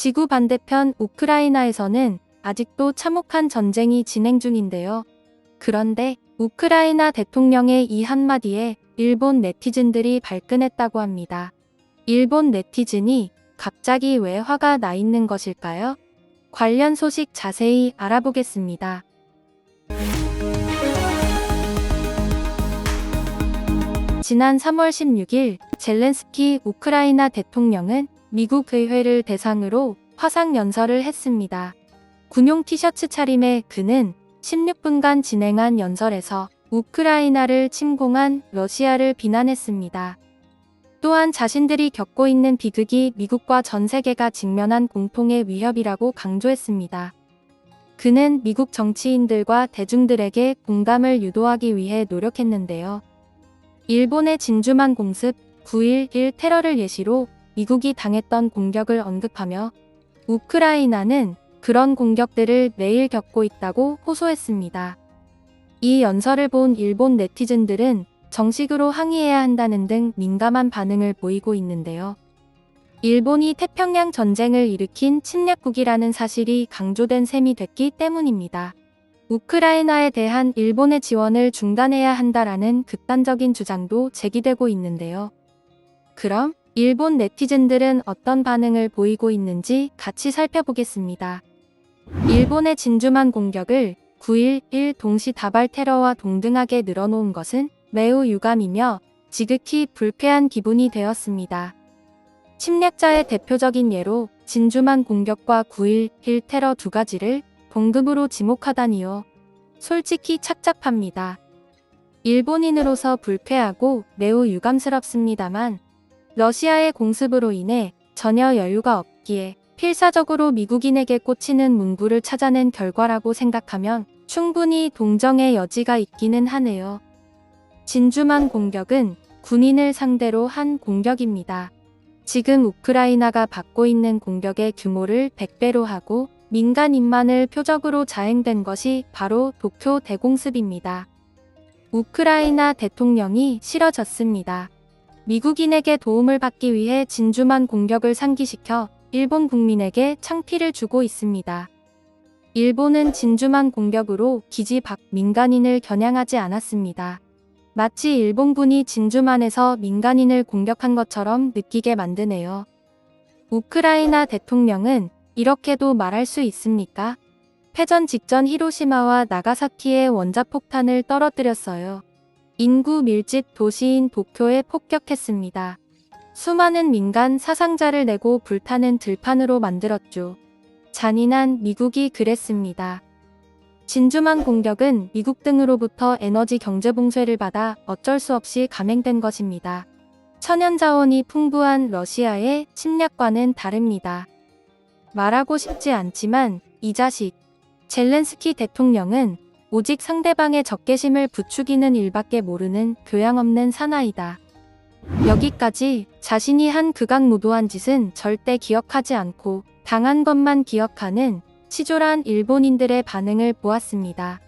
지구 반대편 우크라이나에서는 아직도 참혹한 전쟁이 진행 중인데요. 그런데 우크라이나 대통령의 이 한마디에 일본 네티즌들이 발끈했다고 합니다. 일본 네티즌이 갑자기 왜 화가 나 있는 것일까요? 관련 소식 자세히 알아보겠습니다. 지난 3월 16일 젤렌스키 우크라이나 대통령은 미국 의회를 대상으로 화상 연설을 했습니다. 군용 티셔츠 차림의 그는 16분간 진행한 연설에서 우크라이나를 침공한 러시아를 비난했습니다. 또한 자신들이 겪고 있는 비극이 미국과 전 세계가 직면한 공통의 위협이라고 강조했습니다. 그는 미국 정치인들과 대중들에게 공감을 유도하기 위해 노력했는데요. 일본의 진주만 공습 9.11 테러를 예시로 미국이 당했던 공격을 언급하며 우크라이나는 그런 공격들을 매일 겪고 있다고 호소했습니다. 이 연설을 본 일본 네티즌들은 정식으로 항의해야 한다는 등 민감한 반응을 보이고 있는데요. 일본이 태평양 전쟁을 일으킨 침략국이라는 사실이 강조된 셈이 됐기 때문입니다. 우크라이나에 대한 일본의 지원을 중단해야 한다라는 극단적인 주장도 제기되고 있는데요. 그럼 일본 네티즌들은 어떤 반응을 보이고 있는지 같이 살펴보겠습니다. 일본의 진주만 공격을 9.11 동시다발 테러와 동등하게 늘어놓은 것은 매우 유감이며 지극히 불쾌한 기분이 되었습니다. 침략자의 대표적인 예로 진주만 공격과 9.11 테러 두 가지를 동급으로 지목하다니요. 솔직히 착잡합니다. 일본인으로서 불쾌하고 매우 유감스럽습니다만 러시아의 공습으로 인해 전혀 여유가 없기에 필사적으로 미국인에게 꽂히는 문구를 찾아낸 결과라고 생각하면 충분히 동정의 여지가 있기는 하네요. 진주만 공격은 군인을 상대로 한 공격입니다. 지금 우크라이나가 받고 있는 공격의 규모를 100배로 하고 민간인만을 표적으로 자행된 것이 바로 도쿄 대공습입니다. 우크라이나 대통령이 싫어졌습니다. 미국인에게 도움을 받기 위해 진주만 공격을 상기시켜 일본 국민에게 창피를 주고 있습니다. 일본은 진주만 공격으로 기지 밖 민간인을 겨냥하지 않았습니다. 마치 일본군이 진주만에서 민간인을 공격한 것처럼 느끼게 만드네요. 우크라이나 대통령은 이렇게도 말할 수 있습니까? 패전 직전 히로시마와 나가사키에 원자폭탄을 떨어뜨렸어요. 인구 밀집 도시인 도쿄에 폭격했습니다. 수많은 민간 사상자를 내고 불타는 들판으로 만들었죠. 잔인한 미국이 그랬습니다. 진주만 공격은 미국 등으로부터 에너지 경제 봉쇄를 받아 어쩔 수 없이 감행된 것입니다. 천연자원이 풍부한 러시아의 침략과는 다릅니다. 말하고 싶지 않지만 이 자식, 젤렌스키 대통령은 오직 상대방의 적개심을 부추기는 일밖에 모르는 교양 없는 사나이다. 여기까지 자신이 한 극악무도한 짓은 절대 기억하지 않고 당한 것만 기억하는 치졸한 일본인들의 반응을 보았습니다.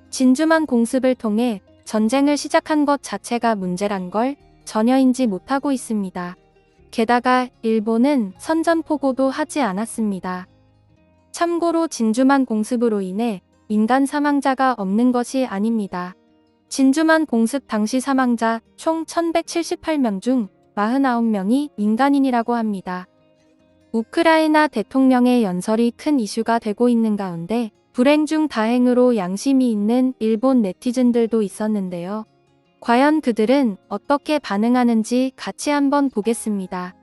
진주만 공습을 통해 전쟁을 시작한 것 자체가 문제란 걸 전혀 인지 못하고 있습니다. 게다가 일본은 선전포고도 하지 않았습니다. 참고로 진주만 공습으로 인해 민간 사망자가 없는 것이 아닙니다. 진주만 공습 당시 사망자 총 1178명 중 49명이 민간인이라고 합니다. 우크라이나 대통령의 연설이 큰 이슈가 되고 있는 가운데 불행 중 다행으로 양심이 있는 일본 네티즌들도 있었는데요. 과연 그들은 어떻게 반응하는지 같이 한번 보겠습니다.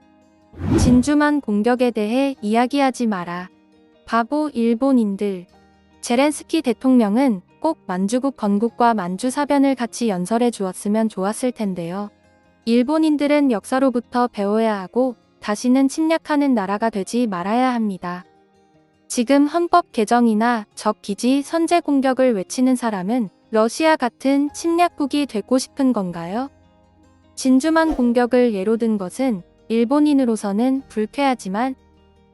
진주만 공격에 대해 이야기하지 마라. 바보 일본인들. 젤렌스키 대통령은 꼭 만주국 건국과 만주사변을 같이 연설해 주었으면 좋았을 텐데요. 일본인들은 역사로부터 배워야 하고 다시는 침략하는 나라가 되지 말아야 합니다. 지금 헌법 개정이나 적 기지 선제 공격을 외치는 사람은 러시아 같은 침략국이 되고 싶은 건가요? 진주만 공격을 예로 든 것은 일본인으로서는 불쾌하지만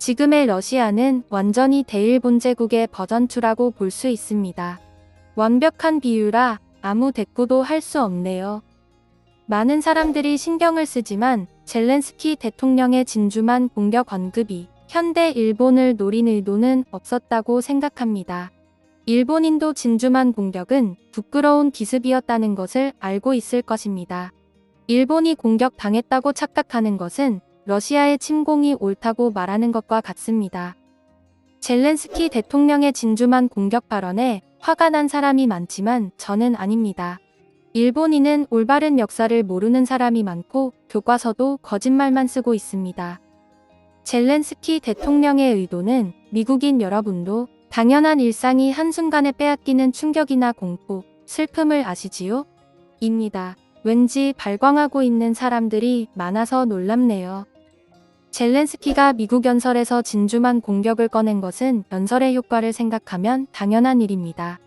지금의 러시아는 완전히 대일본제국의 버전2라고 볼 수 있습니다. 완벽한 비유라 아무 대꾸도 할 수 없네요. 많은 사람들이 신경을 쓰지만 젤렌스키 대통령의 진주만 공격 언급이 현대 일본을 노린 의도는 없었다고 생각합니다. 일본인도 진주만 공격은 부끄러운 기습이었다는 것을 알고 있을 것입니다. 일본이 공격당했다고 착각하는 것은 러시아의 침공이 옳다고 말하는 것과 같습니다. 젤렌스키 대통령의 진주만 공격 발언에 화가 난 사람이 많지만 저는 아닙니다. 일본인은 올바른 역사를 모르는 사람이 많고 교과서도 거짓말만 쓰고 있습니다. 젤렌스키 대통령의 의도는 미국인 여러분도 당연한 일상이 한순간에 빼앗기는 충격이나 공포, 슬픔을 아시지요? 입니다. 왠지 발광하고 있는 사람들이 많아서 놀랍네요. 젤렌스키가 미국 연설에서 진주만 공격을 꺼낸 것은 연설의 효과를 생각하면 당연한 일입니다.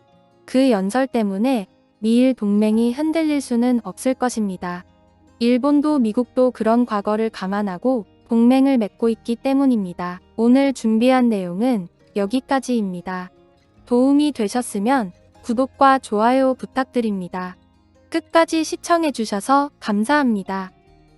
그 연설 때문에 미일 동맹이 흔들릴 수는 없을 것입니다. 일본도 미국도 그런 과거를 감안하고 동맹을 맺고 있기 때문입니다. 오늘 준비한 내용은 여기까지입니다. 도움이 되셨으면 구독과 좋아요 부탁드립니다. 끝까지 시청해주셔서 감사합니다.